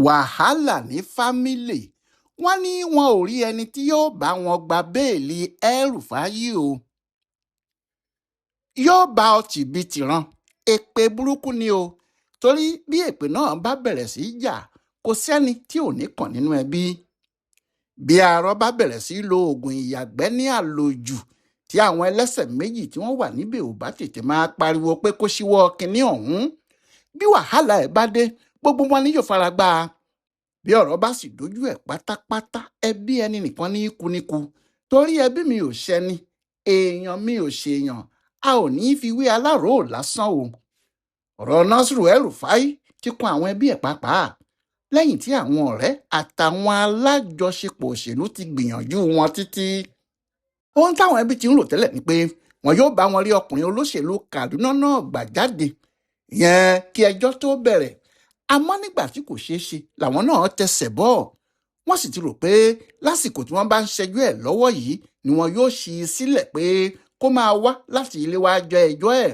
wàhálà ní fámílì wọ́n ní wọn ò rí ẹni tí yóò bá wọn gba béèlì El-Rufai o. yóò bá ọ tìbítìran èpè burúkú ni o, torí bí èpè náà bá bẹ̀rẹ̀ sí í jà kò sẹ́ni tí ò ní kàn nínú ẹbí. bí arọ bá bẹ̀rẹ̀ sí í lo oògùn ìyàgbẹ́ ní àlòjù tí àwọn ẹlẹ́sẹ̀ méjì tí wọ́n wà níbẹ̀ ò bá tètè máa pariwo pé kó ṣíwọ́ kinní ọ̀hún, bí wàhálà ẹ̀ bá dé gbogbo wọn ni yóò fara gbá a. bí ọ̀rọ̀ bá sì dojú ẹ̀ pátápátá ẹbí ẹni nìkan ní í kú níkù, torí ẹbí mi ò ṣẹni èèyàn mi ò ṣèèyàn, a ò ní í fi wé aláròó lásán o. ọ̀rọ̀ Nasiru El-Rufai ti kún àwọn ẹbí ẹ̀ pàápàá lẹ́yìn tí àwọn ọ̀rẹ́ àtàwọn alájọṣepọ̀ òṣèlú ti gbìyànjú wọn títí. ohun táwọn ẹbí ti ń rò tẹ́lẹ̀ ni pé wọn yóò bá wọn rí ọkùnrin olóṣèlú Kaduna náà gbà jáde ìyẹn kí ẹjọ́ tó bẹ̀rẹ̀, àmọ́ nígbà tí kò ṣeé ṣe làwọn náà tẹsẹ̀ bọ́. wọ́n sì ti rò pé lásìkò tí wọ́n bá ń ṣẹjú ẹ̀ lọ́wọ́ yìí ni wọn yóò ṣí i sílẹ̀ pé kó máa wá láti ilé wa jọ ẹjọ́ ẹ̀.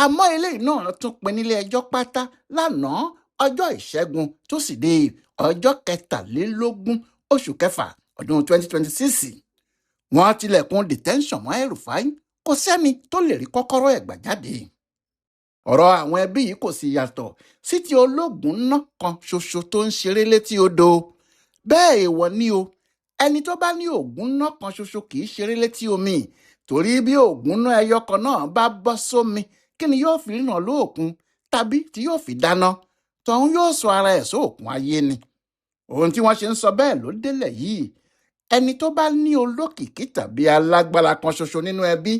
àmọ́ eléyìí náà tún pin nílé ẹjọ́ pátá lánàá ọjọ́ ìṣẹ́gun tósídéé ọjọ́ 23 oṣù kẹfà ọdún 2026. wọ́n tilẹ̀kùn detention mọ́ El-Rufai, kò sẹ́ni tó lè rí kọ́kọ́rọ́ ẹ̀ gbà jáde. ọ̀rọ̀ àwọn ẹbí yìí kò sì yàtọ̀ sí ti ológun ńná kan ṣoṣo tó ń ṣeré létí odò. bẹ́ẹ̀ èèwọ̀ ni o, ẹni tó bá ní ògùn ńná kan ṣoṣo kì í ṣeré létí omi, torí bí ògùn ńná ẹyọ kan náà bá bọ́ sómi kí ni yóò fi rìnà lóòkun tàbí tí yóò fi dáná, tọ̀hún yóò sọ ara ẹ̀ sóòkun ayé ni. ohun tí wọ́n ṣe ń sọ bẹ́ẹ̀ ló délẹ̀ yìí. ẹni tó bá ní olókìkí tàbí alágbára kan ṣoṣo nínú ẹbí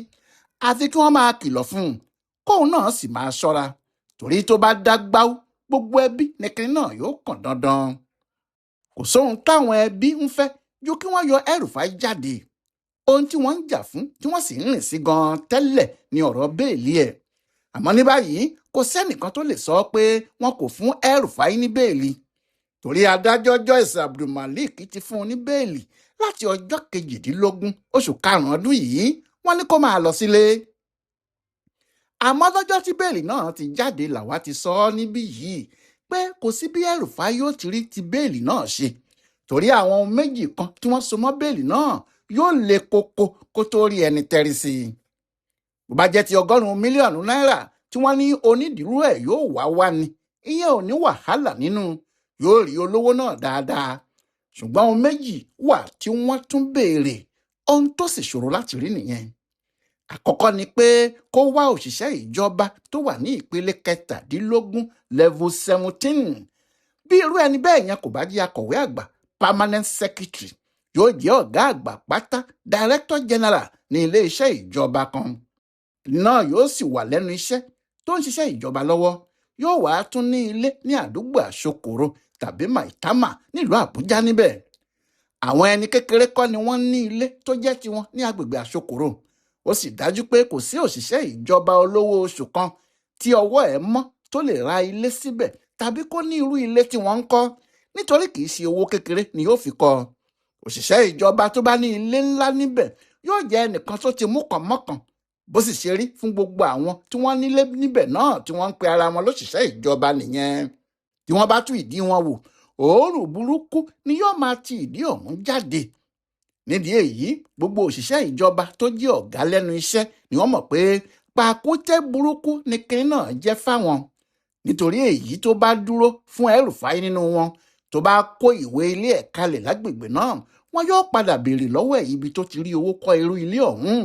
àfi kí wọ́n máa kìlọ̀ fún un kóun náà sì máa ṣọ́ra, torí tó bá dá gbáú gbogbo ẹbí nìkan náà yóò kàn dandan. kò sóhun táwọn ẹbí ń fẹ́ ju kí wọ́n yọ El-Rufai jáde. ohun tí wọ́n ń jà fún tí wọ́n sì ń rìn sí gan tẹ́lẹ̀ ni ọ̀rọ̀ béèlì ẹ̀. àmọ́ ní báyìí kò sẹ́nìkan tó lè sọ pé wọn kò fún El-Rufai ní béèlì, torí adájọ́ Joyce Abdulmalik ti fún un ní béèlì láti ọjọ́ 18 oṣù karùn-ún ọdún yìí. wọ́n ní kó máa lọ sílé. àmọ́ lọ́jọ́ tí béèlì náà ti jáde làwa ti sọ ọ́ níbí yìí pé kò sí bí El-Rufai yóò ti rí ti béèlì náà ṣe, torí àwọn ohun méjì kan tí wọ́n so mọ́ béèlì náà yóò le koko kó tó rí ẹni tẹ́rí sí i. bó bá jẹ́ ti 100 mílíọ̀nù náírà tí wọ́n ní onídìrú ẹ̀ yóò wá ni, ìyẹn ò ní wàhálà nínú, yóò rí olówó náà dáadáa. ṣùgbọ́n ohun méjì wà tí wọ́n tún béèrè, ohun tó sì ṣòro láti rí nìyẹn. àkọ́kọ́ ni pé kó wá òṣìṣẹ́ ìjọba tó wà ní ìpele 17 level 17. bí irú ẹni bẹ́ẹ̀ yẹn kò bá jẹ́ akọ̀wé àgbà permanent secretary, yóò jẹ́ ọ̀gá àgbà pátá director general ní ilé-iṣẹ́ ìjọba kan náà, yóò sì wà lẹ́nu iṣẹ́ tó ń ṣiṣẹ́ ìjọba lọ́wọ́. yóò wá tún ní ilé ní àdúgbò àṣokòrò tàbí Maitama nílùú Àbújá níbẹ̀. àwọn ẹni kékeré kọ́ ni wọ́n ní ilé tó jẹ́ tiwọn ní agbègbè àṣokòrò. ó sì dájú pé kò sí òṣìṣẹ́ ìjọba olówó oṣù kan tí ọwọ́ ẹ̀ mọ́ tó lè ra ilé síbẹ̀ tàbí kó ní irú ilé tí wọ́n ń kọ́, nítorí kì í ṣe owó kékeré ni yóò fi kọ́. òṣìṣẹ́ ìjọba tó bá ní ilé ńlá níbẹ̀ yóò jẹ́ ẹnìkan tó ti mú kàn mọ́kàn, bó sì ṣe rí fún gbogbo àwọn tí wọ́n nílé níbẹ̀ náà tí wọ́n ń pe ara wọn lóṣìṣẹ́ ìjọba nìyẹn. tí wọ́n bá tú ìdí wọn wò, òórùn burúkú ni yóò máa ti ìdí ọ̀hún jáde. nídìí èyí gbogbo òṣìṣẹ́ ìjọba tó jẹ́ ọ̀gá lẹ́nu iṣẹ́ ni wọ́n mọ̀ pé pàkúté burúkú ni kinní náà jẹ́ fáwọn. nítorí èyí tó bá dúró fún El-Rufai nínú wọn tó bá kó ìwé ilé ẹ̀ kalẹ̀ lágbègbè náà, wọn yóò padà béèrè lọ́wọ́ ẹ̀ ibi tó ti rí owó kọ́ irú ilé ọ̀hún,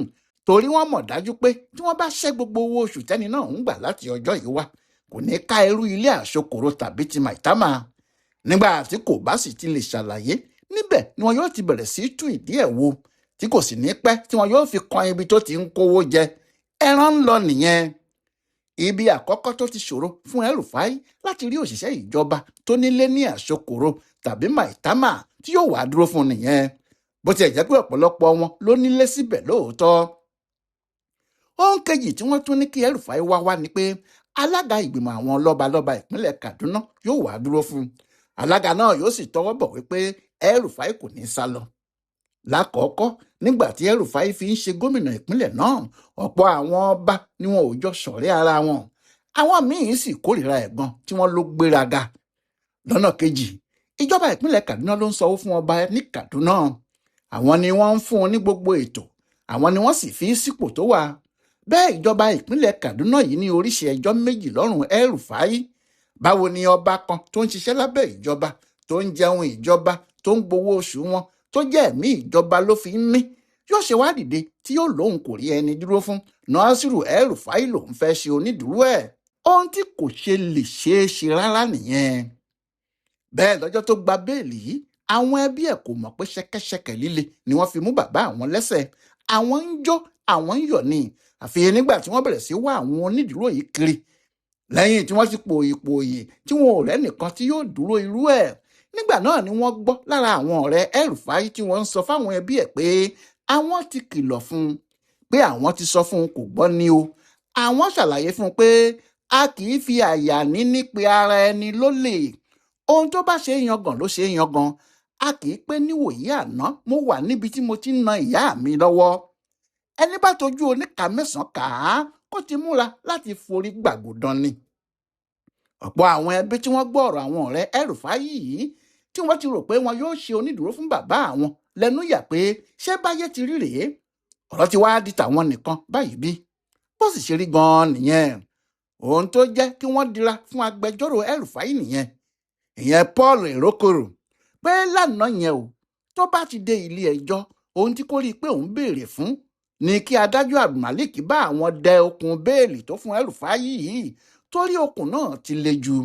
torí wọ́n mọ̀ dájú pé tí wọ́n bá ṣẹ́ gbogbo owó oṣù tẹ́ni náà ń gbà láti ọjọ́ yìí wá, kò ní ká irú ilé àṣokòrò tàbí ti Maitama. nígbà tí kò bá sì ti lè ṣàlàyé, níbẹ̀ ni wọn yóò ti bẹ̀rẹ̀ sí tú ìdí ẹ̀ wo, tí kò sì ní pẹ́ tí wọn yóò fi kan ibi tó ti ń kówó jẹ. ẹran ń lọ nìyẹn. ibi àkọ́kọ́ tó ti ṣòro fún El-Rufai láti rí òṣìṣẹ́ ìjọba tó nílé ní àṣokòrò tàbí Maitama tí yóò wá dúró fún nìyẹn, bó tiẹ̀ jẹ́ pé ọ̀pọ̀lọpọ̀ wọn ló nílé síbẹ̀ lóòótọ́. ohun kejì tí wọ́n tún ní kí El-Rufai wá ni pé alága ìgbìmọ̀ àwọn lọ́balọ́ba ìpínlẹ̀ Kaduna yóò wá dúró fún un. alága náà yóò sì tọwọ́ bọ̀ wípé El-Rufai kò ní sá lọ. lákọ̀ọ́kọ́ nígbà tí El-Rufai fi ń ṣe gómìnà ìpínlẹ̀ náà, ọ̀pọ̀ àwọn ọba ni wọn ò jọ ṣọ̀rẹ́ ara wọn. àwọn míín sì kórìíra ẹ̀ gan tí wọ́n ló gbéraga. lọ́nà kejì ìjọba ìpínlẹ̀ Kaduna ló ń sanwó fún ọba ní Kaduna, àwọn ni wọ́n ń fún un ní gbogbo ètò, àwọn ni wọ́n sì fi sípò tó wà. Bẹ́ẹ̀ ìjọba ìpínlẹ̀ Kaduna yìí ní oríṣi ẹjọ́ méjì lọ́rùn El-Rufai. Báwo ni ọba kan tó ń ṣiṣẹ́ lábẹ́ ìjọba, tó ń jẹun ìjọba, tó ń gbowó oṣù wọn, tó jẹ́ ẹ̀mí ìjọba ló fi ń mí, yóò ṣe wá dìde tí yóò lóun kò rí ẹni dúró fún Nasiru El-Rufai lòun fẹ́ ṣe onídùúró ẹ̀? Ohun tí kò ṣe lè ṣeé ṣe rárá nìyẹn. Bẹ́ẹ̀ lọ́jọ́ tó gba béèlì yìí, àwọn ẹbí ẹ̀ kò mọ̀ pé ṣẹ̀kẹ̀ṣẹ̀kẹ̀ líle ni wọ́n fi mú bàbá àwọn lẹ́sẹ̀. Àwọn ń jó, àwọn ń yọ̀ ni, àfi nígbà tí wọ́n bẹ̀rẹ̀ sí wá àwọn onídùúró yìí kiri. Lẹ́yìn tí wọ́n ti pòyìpòyì tí wọn ò rẹ́nìkan tí yóò dúró irú ẹ̀, nígbà náà ni wọ́n gbọ́ lára àwọn ọ̀rẹ́ El-Rufai tí wọ́n ń sọ fáwọn ẹbí ẹ̀ pé àwọn ti kìlọ̀ fún un, pé àwọn ti sọ fún un kò gbọ́ ni o. Àwọn ṣàlàyé fún un pé a kì í fi àyà níní pe ara ẹni lólè. Ohun tó bá ṣe é yangàn ló ṣe é yangàn. A kì í pé níwòyí àná mo wà níbi tí mo ti ń na ìyá mi lọ́wọ́. Ẹni bá tojú oníkà mẹ́sàn-án kà á kó ti múra láti forí gbàgòdàn ni. Ọ̀pọ̀ àwọn ẹbí tí wọ́n gbọ́ ọ̀rọ̀ àwọn ọ̀rẹ́ El-Rufai yìí, tí wọ́n ti rò pé wọn yóò ṣe onídùúró fún bàbá àwọn, lẹ́nu yà pé ṣé báyé ti rí rèé, ọ̀rọ̀ ti wá di tàwọn nìkan báyìí bí. Bó sì ṣe rí gan-an nìyẹn. Ohun tó jẹ́ kí wọ́n dira fún agbẹjọ́rò El-Rufai nìyẹn, ìyẹn Paul Erokoro, pé lánàá yẹn o, tó bá ti dé ilé ẹjọ́, ohun tí kò rí i pé òun béèrè fún ni kí adájọ́ Abdulmalik bá àwọn dẹ okùn béèlì tó fún El-Rufai yìí, torí okùn náà ti le jù.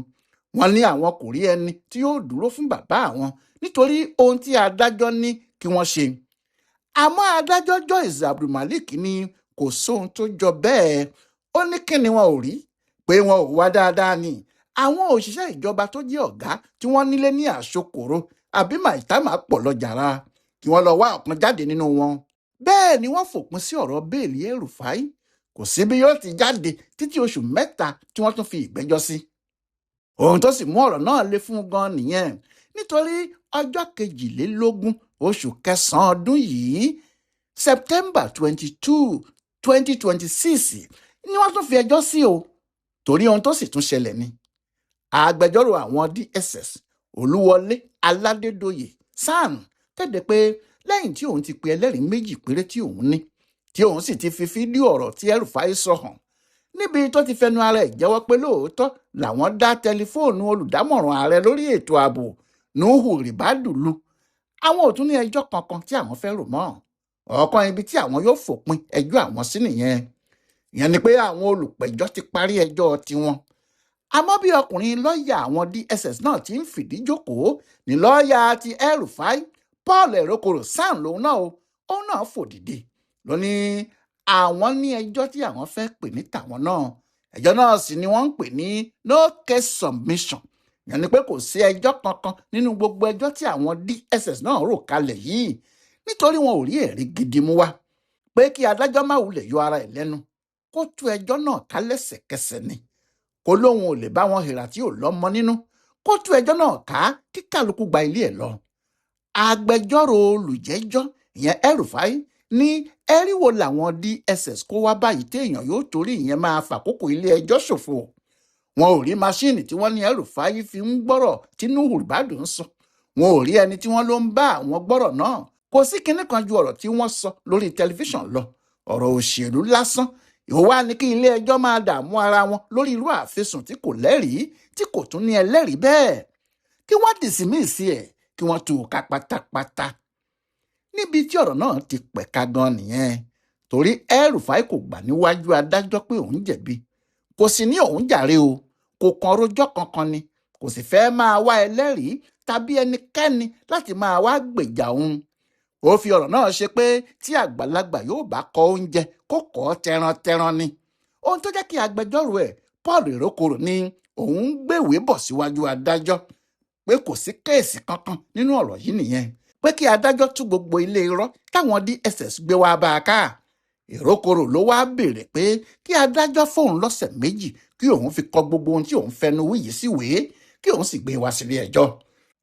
Wọ́n ní àwọn kò rí ẹni tí yóò dúró fún bàbá àwọn nítorí ohun tí adájọ́ ní kí wọ́n ṣe. Àmọ́ adájọ́ Joyce Abdulmalik ní kò sóhun tó jọ bẹ́ẹ̀. Ó ní kí ni wọn ò rí, pé wọn ò wá dáadáa ni. Àwọn òṣìṣẹ́ ìjọba tó jẹ́ ọ̀gá tí wọ́n nílé ní àṣokòrò àbí Mẹta máa pọ̀ lọ jàrá, kí wọ́n lọ wá ọ̀kan jáde nínú wọn. Bẹ́ẹ̀ ni wọ́n fòpin sí ọ̀rọ̀ béèlì El-Rufai. Kò sí bí yóò ti jáde títí oṣù mẹ́ta tí wọ́n tún fi ìgbẹ́jọ́ sí. Ohun tó sì mú ọ̀rọ̀ náà le fún gan nìyẹn, nítorí ọjọ́ 22 oṣù kẹsàn-án ọdún yìí, September 22, 2026 ni wọ́n tún fi ẹjọ́ sí o. Torí ohun tó sì tún ṣẹlẹ̀ ni, agbẹjọ́rò àwọn DSS Olúwọlé Aládédoyè SAN kéde pé lẹ́yìn tí òun ti pe ẹlẹ́rìí méjì péré tí òun ní, tí òun sì ti fi fídíò ọ̀rọ̀ tí El-Rufai sọ hàn, níbi tó ti fẹnu ara ẹ̀ jẹ́wọ́ pé lóòótọ́ làwọn dá tẹlifóònù olùdámọ̀ràn ààrẹ lórí ètò ààbò Nuhu Ribadu lu. Àwọn ò tún ní ẹjọ́ kankan tí àwọn fẹ́ rò mọ́. Ọ̀kan ibi tí àwọn yóò fòpin ẹjọ́ àwọn sí nìyẹn. Ìyẹn ni pé àwọn olùpẹ̀jọ́ ti parí ẹjọ́ tiwọn. Àmọ́ bí ọkùnrin lọ́ọ̀yà àwọn DSS náà ti ń fìdí jókòó ní lọ́ọ̀yà ti El-Rufai Paul Erokoro SAN lòun náà o, òun náà fò dìde ló ní àwọn ní ẹjọ́ tí àwọn fẹ́ pè ní tàwọn náà. Ẹjọ́ náà sì ni wọ́n ń pè ní no case submission. Ìyẹn ni pé kò sí ẹjọ́ kankan nínú gbogbo ẹjọ́ tí àwọn DSS náà rò kalẹ̀ yìí, nítorí wọn ò rí ẹ̀rí gidi mú wá pé kí adájọ́ má wulẹ̀ yọ ara ẹ̀ lẹ́nu, kó tú ẹjọ́ náà ká lẹ́sẹ̀kẹsẹ̀ ni. Kó lóun ò lè bá wọn hìrà tí ò lọ́mọ nínú, kó tú ẹjọ́ náà ká kí kálukú gba ilé ẹ̀ lọ. Agbẹjọ́rò olùjẹ́jọ́ ìyẹn El-Rufai ní ẹ̀rí wo làwọn DSS kó wá báyìí téèyàn yóò torí ìyẹn máa fàkókò ilé ẹjọ́ ṣòfò. Wọn ò rí máṣíìnì tí wọ́n ní El-Rufai fi ń gbọ́rọ̀ tí Nuhu Ribadu ń sọ. Wọn ò rí ẹni tí wọ́n ló ń bá àwọn gbọ́rọ̀ náà. Kò sí kinní kan ju ọ̀rọ̀ tí wọ́n sọ lórí tẹlifíṣàn lọ, ọ̀rọ̀ òṣèlú lásán. Ìwọ wá ní kí ilé ẹjọ́ máa dààmú ara wọn lórí irú àfisùn tí kò lẹ́rìí, tí kò tún ní ẹlẹ́rìí bẹ́ẹ̀. Kí wọ́n dìsímíìsì ẹ̀, kí wọ́n tú u ká pátápátá. Níbi tí ọ̀rọ̀ náà ti pẹ̀ka gan nìyẹn, torí El-Rufai kò gbà níwájú adájọ́ pé òun jẹ̀bi, kò sì ní òun jàre o, kò kan rojọ́ kankan ni, kò sì fẹ́ máa wá ẹlẹ́rìí tàbí ẹnikẹ́ni láti máa wá gbèjà òun. Ó fi ọ̀rọ̀ náà ṣe pé tí àgbàlagbà yóò bá kọ oúnjẹ kó kọ́ tẹrantẹran ni. Ohun tó jẹ́ kí agbẹjọ́rò ẹ̀ Paul Erokoro ní òun gbèwé bọ̀ síwájú adájọ́ pé kò sí kéèsì kankan nínú ọ̀rọ̀ yìí nìyẹn, pé kí adájọ́ tú gbogbo ilé irọ́ táwọn DSS gbé wá bá a ká. Erokoro ló wá béèrè pé kí adájọ́ fóun lọ́sẹ̀ méjì kí òun fi kọ gbogbo ohun tí òun fẹnu wí yìí síwèé, kí òun sì gbé wá sílé ẹjọ́.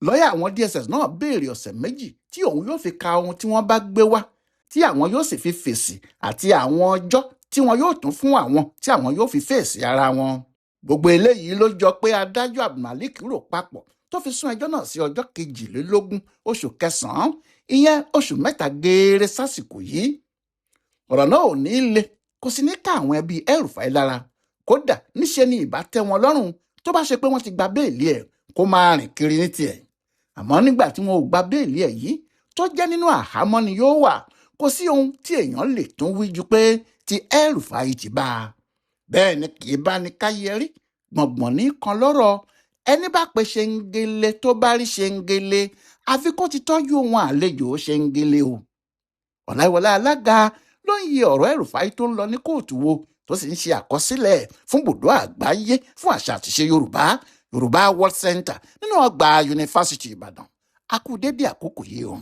Lọ́yà àwọn DSS náà béèrè ọ̀sẹ̀ méjì tí òun yóò fi ka ohun tí wọ́n bá gbé wá, tí àwọn yóò sì fi fèsì, àti àwọn ọjọ́ tí wọn yóò tún fún àwọn tí àwọn yóò fi fèsì ara wọn. Gbogbo eléyìí ló jọ pé adájọ́ Abdulmalik rò papọ̀ tó fi sún ẹjọ́ náà sí ọjọ́ 22 oṣù kẹsàn-án, ìyẹn oṣù mẹ́ta gééré sásìkò yìí. ọ̀rọ̀ náà ò ní le, kò sì ní ká àwọn ẹbí El-Rufai lára. Kódà níṣe ni ìbá tẹ́ wọn lọ́rùn tó bá ṣe pé wọ́n ti gba béèlì ẹ̀ kó máa rìn kiri ní tiẹ̀. àmọ́ nígbà tí wọn ò gba béèlì ẹ̀ yìí, tó jẹ́ nínú àhámọ́ ni yóò wà, kò sí ohun tí èèyàn lè tún wí ju pé ti El-Rufai ti bá a. bẹ́ẹ̀ ni kì í bá ní káyẹrí, gbọ̀ngbọ̀n ní kan lọ́rọ̀. ẹni bá pe ṣengele tó bá rí ṣengele, àfi kó ti tọ́jú ohun àlejò ṣengele o. Ọláyíwọlá alága ló ń yẹ ọ̀rọ̀ El-Rufai tó ń lọ ní kóòtù wo, tó sì ń ṣe àkọsílẹ̀ fún ibùdó àgbáyé fún àṣà àtìṣe Yorùbá World Center nínú ọgbà yunifásitì Ìbàdàn. A kú dédé àkókò yìí o.